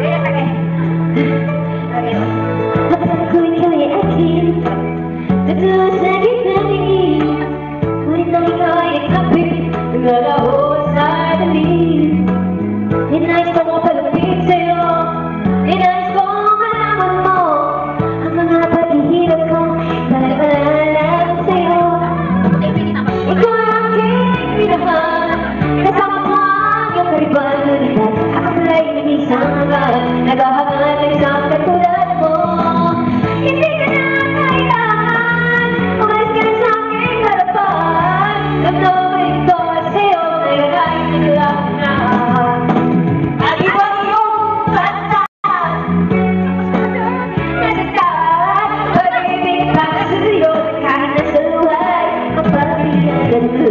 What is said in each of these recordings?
Ayan. naman naghahangat ng isang katulad mo. Hindi ka na kailangan umalis ka sa aking harapan. Nagdawin ko sa'yo na yun ay naglaw na. At iwan yung kanta nasasaan pag-ibig para sa'yo kahit na sa luhay kapalitan ko.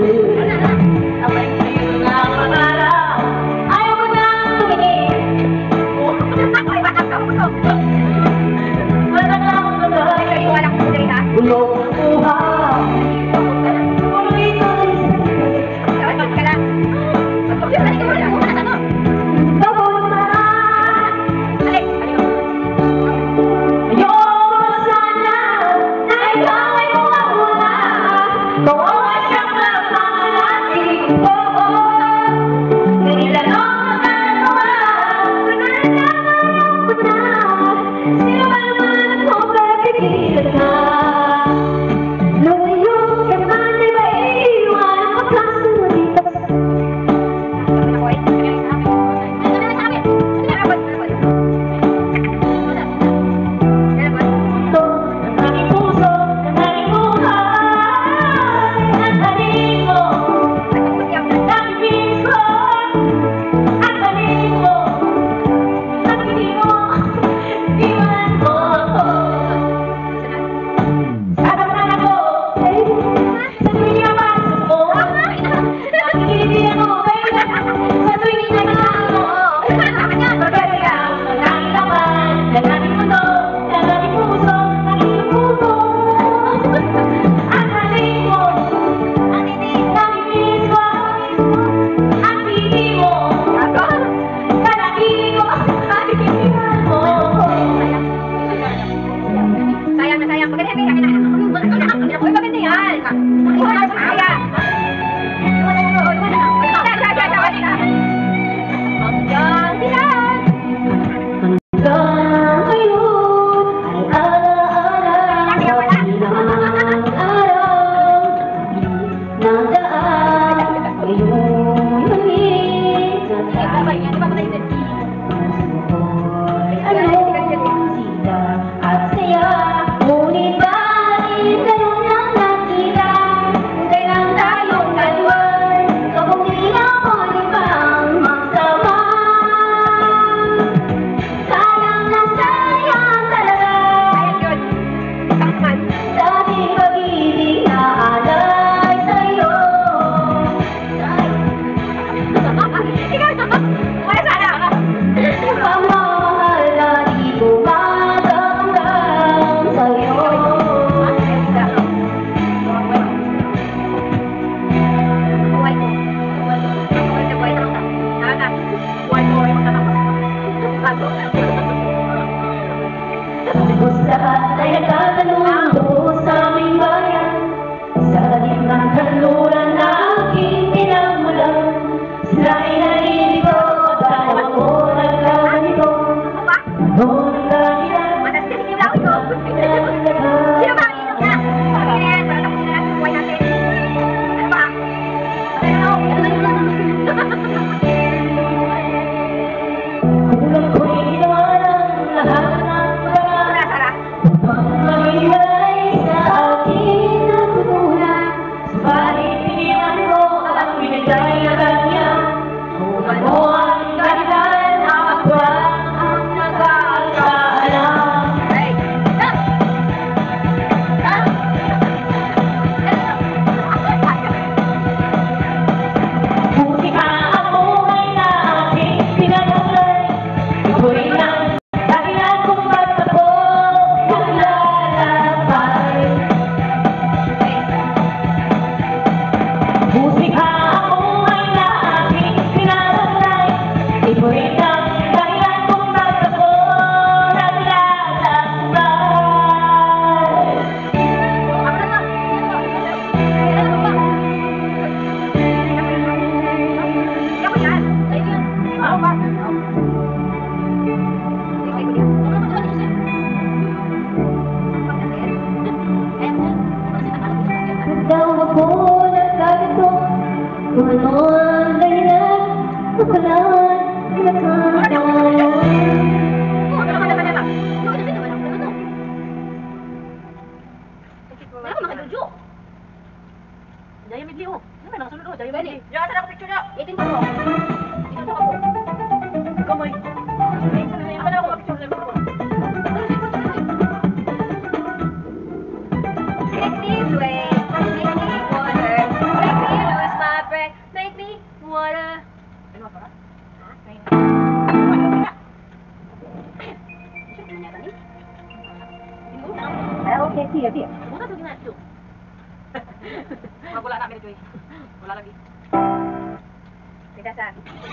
Lahat ay nagtatanong sa aming bayan, sa gitnang kanluran na aking pinagmulan. Sila ay naliligo at tawag ko nagkaganito. Noon ang dahilan, Sino ba inom na? Ayan, para tapos na natin buhay natin. Ano ba? kulang ko'y ginawa ng lahat ng paraan. Sara. Upang maging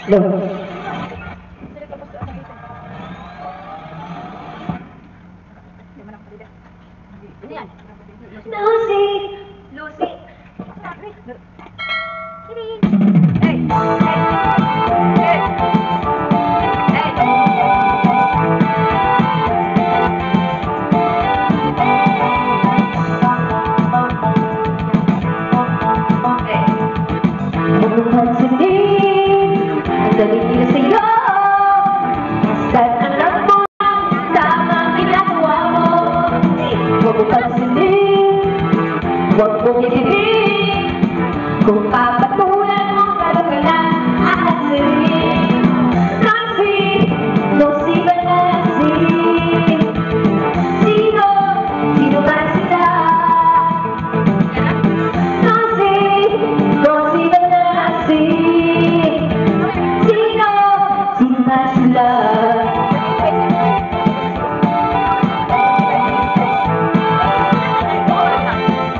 Ano yan? Lucy! Lucy. Kidding. Huwag mo pansinin ang daliri sa'yo. Basta't alam mo ang tamang ginagawa mo. Huwag mo pansinin, huwag mong ibigin. Kung papatulan mo, gano'n ka lang aasirin. Nancy, Lucy ba na Nancy? Sino? Sino ba sila? Nancy, Lucy ba na Nancy? Sino? Sino ba sila?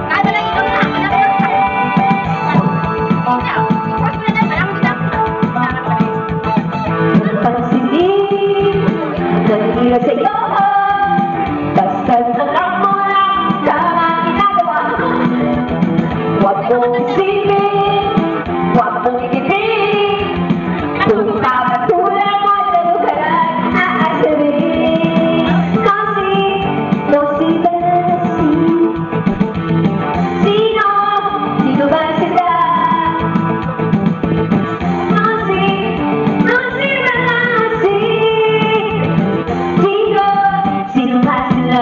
Kada lang ito na. I-post mo na dyan. Alam mo dito. Pansinin, daliri sa'yo. Basta't alam mo lang tamang ginagawa mo. Huwag mong isipin, huwag mong igipin. Kung papatulan mo, lalo ka lang aasirin. Nancy, Lucy ba na Nancy? Sino? Sino ba sila? Nancy, Lucy ba na Nancy? Sino? Sino ba sila?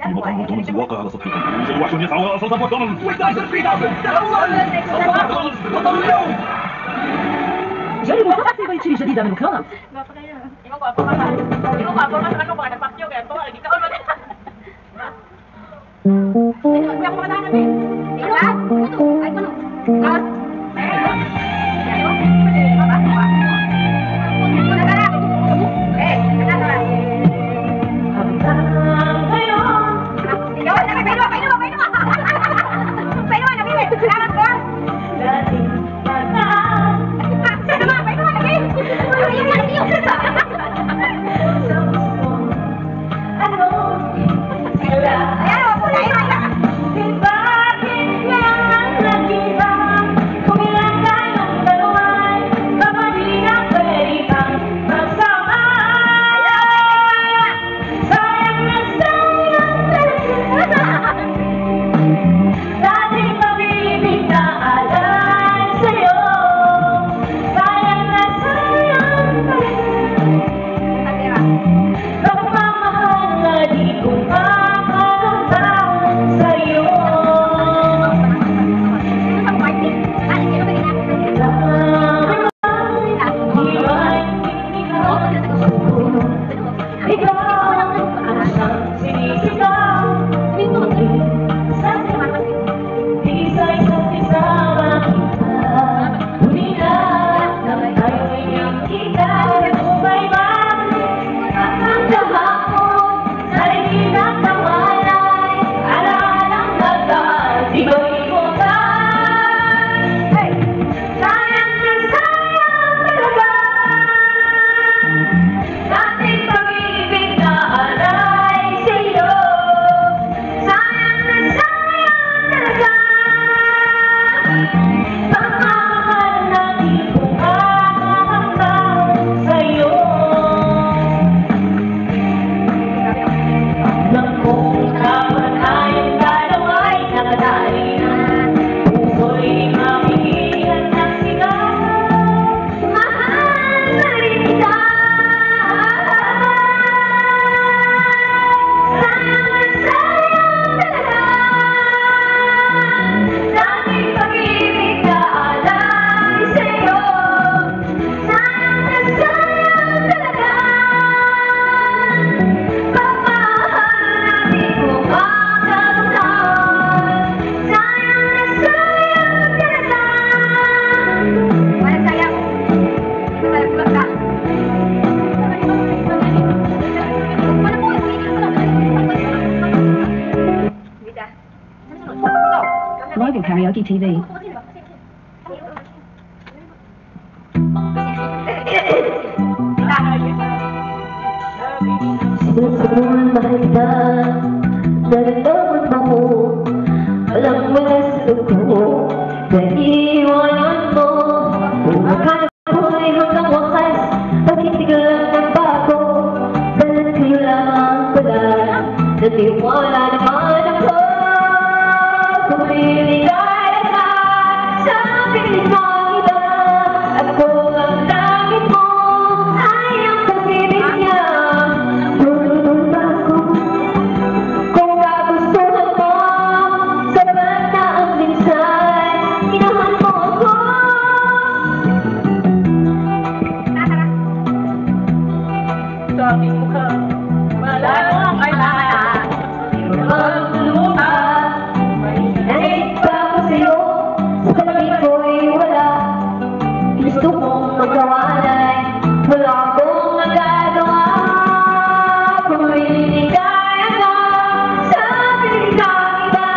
ماكدونالدز الواقع على سطح الكمبيوتر يوجد وحش يسعى على أساس ماكدونالدز ويحتاج 3000 ماكدونالدز بطل اليوم جربوا فقط سيفيتشي جديدة من ماكدونالدز. Hindi mo ko sa ano baka nagpakyo kaya ito lagi ka ulit. Kuya ko na namin. Diba? Ito, ay ano? Ah. Goodbye. Lucky TV. Sinusubukan ba kita? Nararamdaman ba mo? Walang wala sa loob ko. Naiiwanan mo. Kung akala ko ay hanggang wakas, bakit ikaw lang nagbago? Balat kayo lamang pala. Naniwala naman ako. Pumiligaya ka sa pilit mong iba. Ako ang langit mo, ay ang pag-ibig niya. Tulunod ba ako? Kung kagustuhan mo, sapat na ang minsan, minahal mo ako. Sa aking mukha, wala nang kailangan. Ang lupa, nahit pa ako sa'yo, sa tabi ko'y wala. Gusto kong magkawalan, wala akong magagawa. Pumiligaya ka sa pilit ng iba.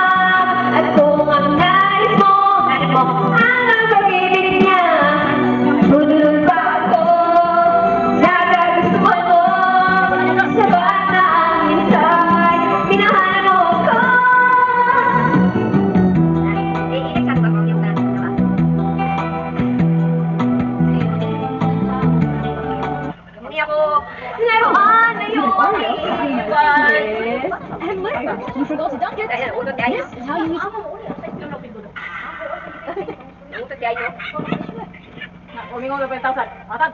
At kung ang nais mo, ang pag-ibig niya. Tulunod ba ako sa kagustuhan mo? Sapat na ang minsan, minahal mo ako. Ngayon na yung iwan. And later, you forgot to dunk it. This is how you eat. Umingon na 5,000. Matag.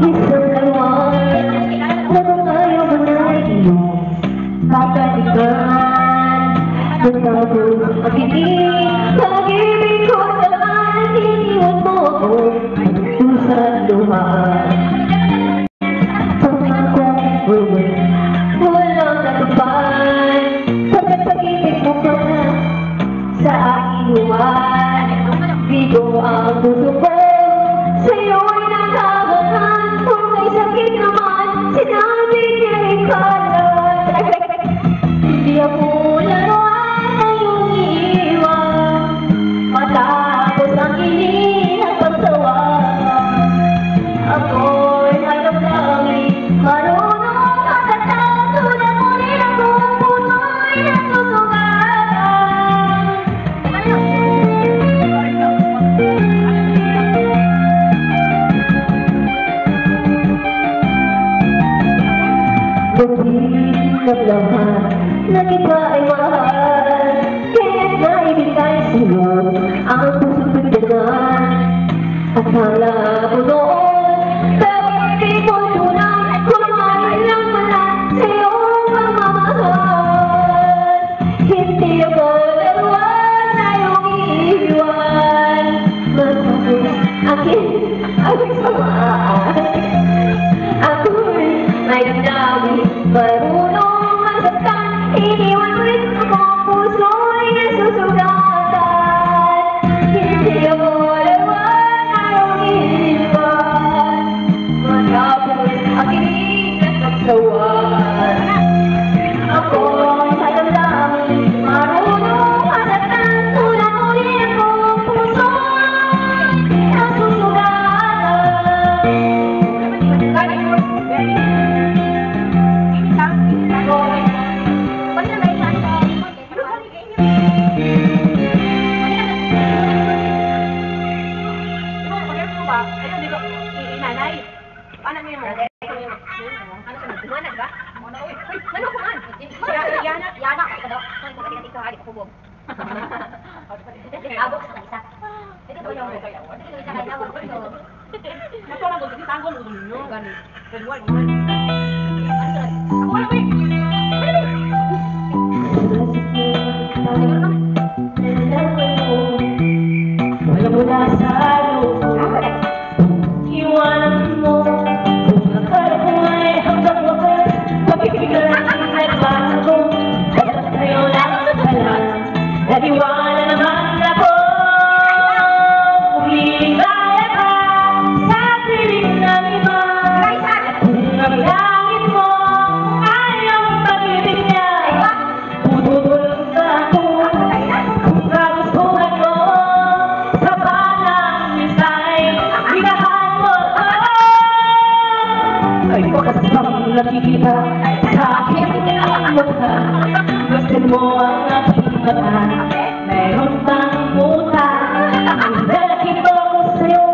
Isang kalawan, habang ayaw mo na iyong papalikan. Matapos mag-ibig, pag-ibig ko naman, iniwan mo ako sa luha. Pangakong walang natupad, pagkat pag-ibig mo pa sa aking luwan. Di ko ang puso ko sa'yo'y nagkakahan. Kung may sakit naman, sinabi niya ikalat. Hindi ako laruan na iyong iiwan. Matapos ang inis at pagsawa, ako'y nagdamdamin. Marunong ka sa tao, tulad mo rin ako, puso'y nasusugatan. Naglaman na kita ay mahal, kaya't naibigay sa'yo ang puso't pagdagan. Akala ko noon, pero hindi ko tunay, kumain lang pala sa'yo ang mamahal. Hindi ako laruan na iyong iiwan. Matapos akin samaan, ako'y may damdamin. Marunong masaktan, iniwan mo rin ako, puso'y nasusugatan. Hindi ako laruan na iyong iiwan. Matapos ang inis at pagsawa, ako'y may damdamin. Marunong masaktan, tulad mo rin ako, puso'y nasusugatan. Walang mula sa loob ko, iwanan mo. Kung akala ko ay hanggang wakas, pagkikigalan ay nagbago. Dapat kayo lang pala, naniwala naman ako. Humiling nakikita sa aking mukha, gusto mo ang aking mata, meron bang muta? Ang nakikita ko sa'yo,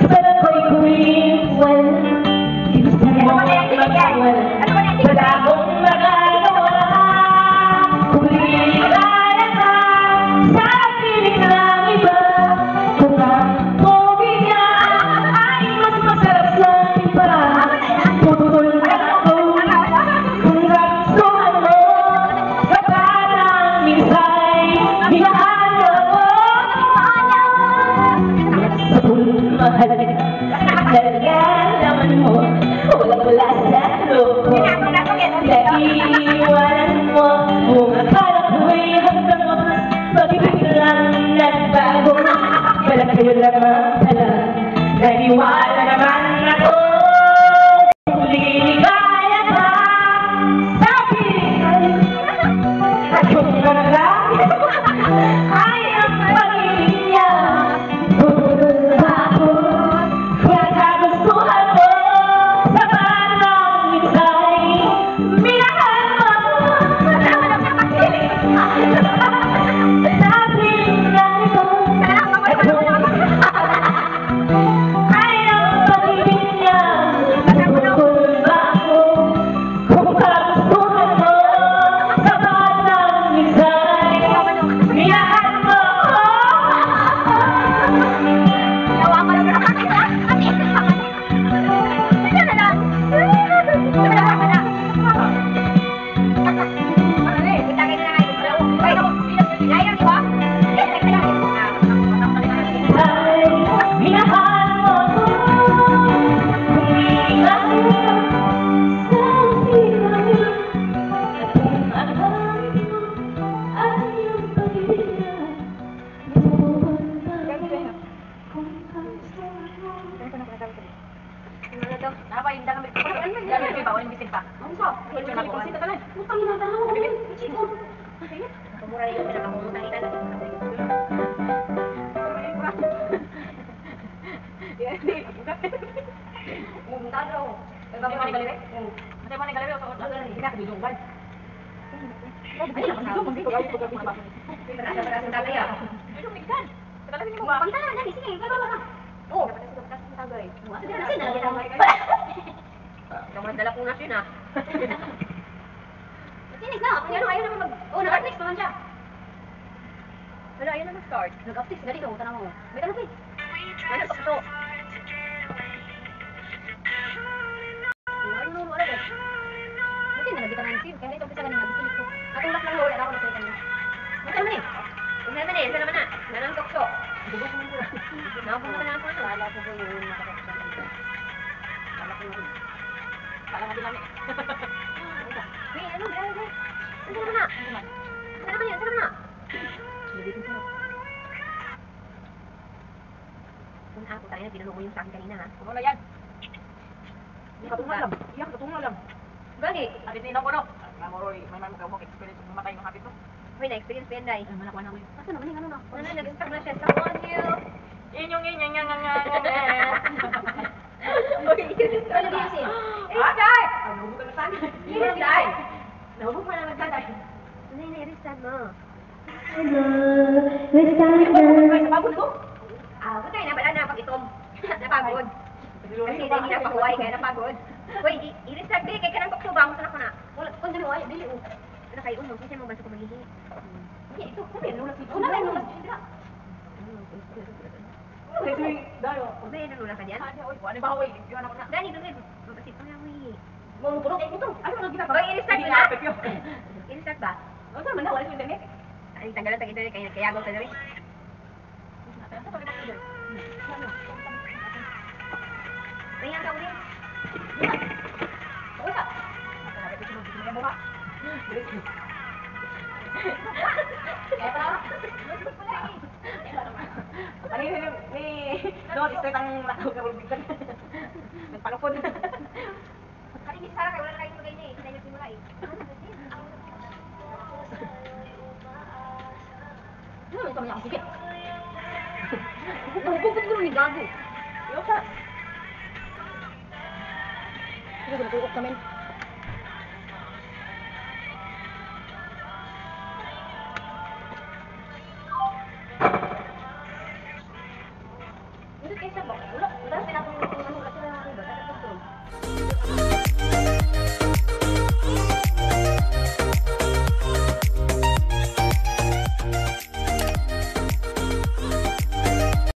sa pala ko'y kumiwan. Gusto mo ang magwal, wala akong magagawa. Kung liligaya ka sa piling ng iba, kung ang pogi niya ay mas masarap sa iba, putol na ako kung nagustuhan mo. Sa parang minsa'y minahal mo ako. Sa pulmahal, nalalaman mo, walang-wala sa loob ko. Naiiwanan mo, kung akala ko'y hanggang wakas, pag-ibig lang nagbago. Malaki lamang pala, naniwala naman ako. Kung liligaya ka sa piling at kung marami ay ang pag-ibig niya, putol na ako kung nagustuhan mo. Sa parang minsa'y minahal mo. Sa piling ng ito at kung ay ang pag-ibig niya, putol na ako kung nagustuhan mo. Sa parang minsa'y minahal mo. Ay, minahal mo ko. Kung liligaya sa piling at kung akalain mo ay ang pag-ibig niya, putol na ako kung nagustuhan mo. Apa yung dami? Dami ba? Walang bitin pa. Ano sa? Wala na ko. Sita ka lang. Utang na daw. Chico. Mura yung pinakamutan ita na. Mumunta daw. Ano ba ni galawi? Ano ba ni galawi? Ina ka bidunggan. Ay, dito gawi ko gabi ba? Berasa tagay ah. Dito migdan. Tagay ni mo. Pantala na sige. Baba. Oh, tagay. Kasi nalagyan lang. Kamu dala ko na siya. Tinis na. Kung ano ayaw naman mag... Oh, nag-next naman siya. Wala, ayun na mag-start. Nag-uptext na dito. Tanong mo. May tanong eh. Ano pa ito? Wala eh. Kasi nalagyan na yung sim. Kaya dito umpisa ka na nag-sulit ko. Natulak lang wala ako nagsalita niya. May tanong eh. Kung naman eh, isa naman na. Nanang tukso. Bubok mo muna. Nakapunta na ako. Wala ko po yung nakakasal. Kala ko yun. Kala mo din namin. May ano, may ano. Ano naman na? Ano naman yan? Ano naman na? Nabigyan ko. Kung ako tayo na tinanong mo yung sa akin kanina ha. Wala yan. Katunga lang. Iyak, katunga lang. Gani. At itinaw ko no. Nga mo Roy, may magkamok experience kung mamatay ng hapit to. May na-experience pa yan, Day. Ay, malakuan ako yun. Asa naman yung ano na? Ano, nag-start na siya sa on you. Inyong nga. Okay, yun. Ano ba yung sim? Restart! Nahubo ka na sana. Restart! Nahubo ka na magkantay. Ano yung na-restart mo? Hello, restart Ay, sa bago na to. Ah, kung tayo na, wala na pag-itom. Napagod. Kasi hindi na pahuway, kaya napagod. Uy, i-restart din, kaya ka ng tukso ba? Gusto na ko na. Wala, kung dali wala, dili oh. Ano kayo, unong, kasi mo ba sa kumagihi? Hindi, ito, kung may lulas ito. Una may lulas ito. Ito yung dayo. Kung may nanula ka dyan? Oy, ano ba hoy? Iwan ako na. Gani, doon rin. Mabasit pa nga, uy. Mong puro. Ito. Ano na gina? Hoy, i-restart mo na? I-restart ba? Ano naman na wala yung internet? Ay, tanggalan tag internet, kaya agaw sa dali. Kaya ka ulit. Oo ka. Nakakita ko ng mukha. Kaya pala, Ano yun ni Don, straight ang lakaw ka rin bitan. Nagpalukod. Kalinis sana kayo, wala na kayong magay na eh. Hindi na simula eh. ano ito niya? Sige. Bukod ko ni gago. Yo sa. Sige, nagkukok namin.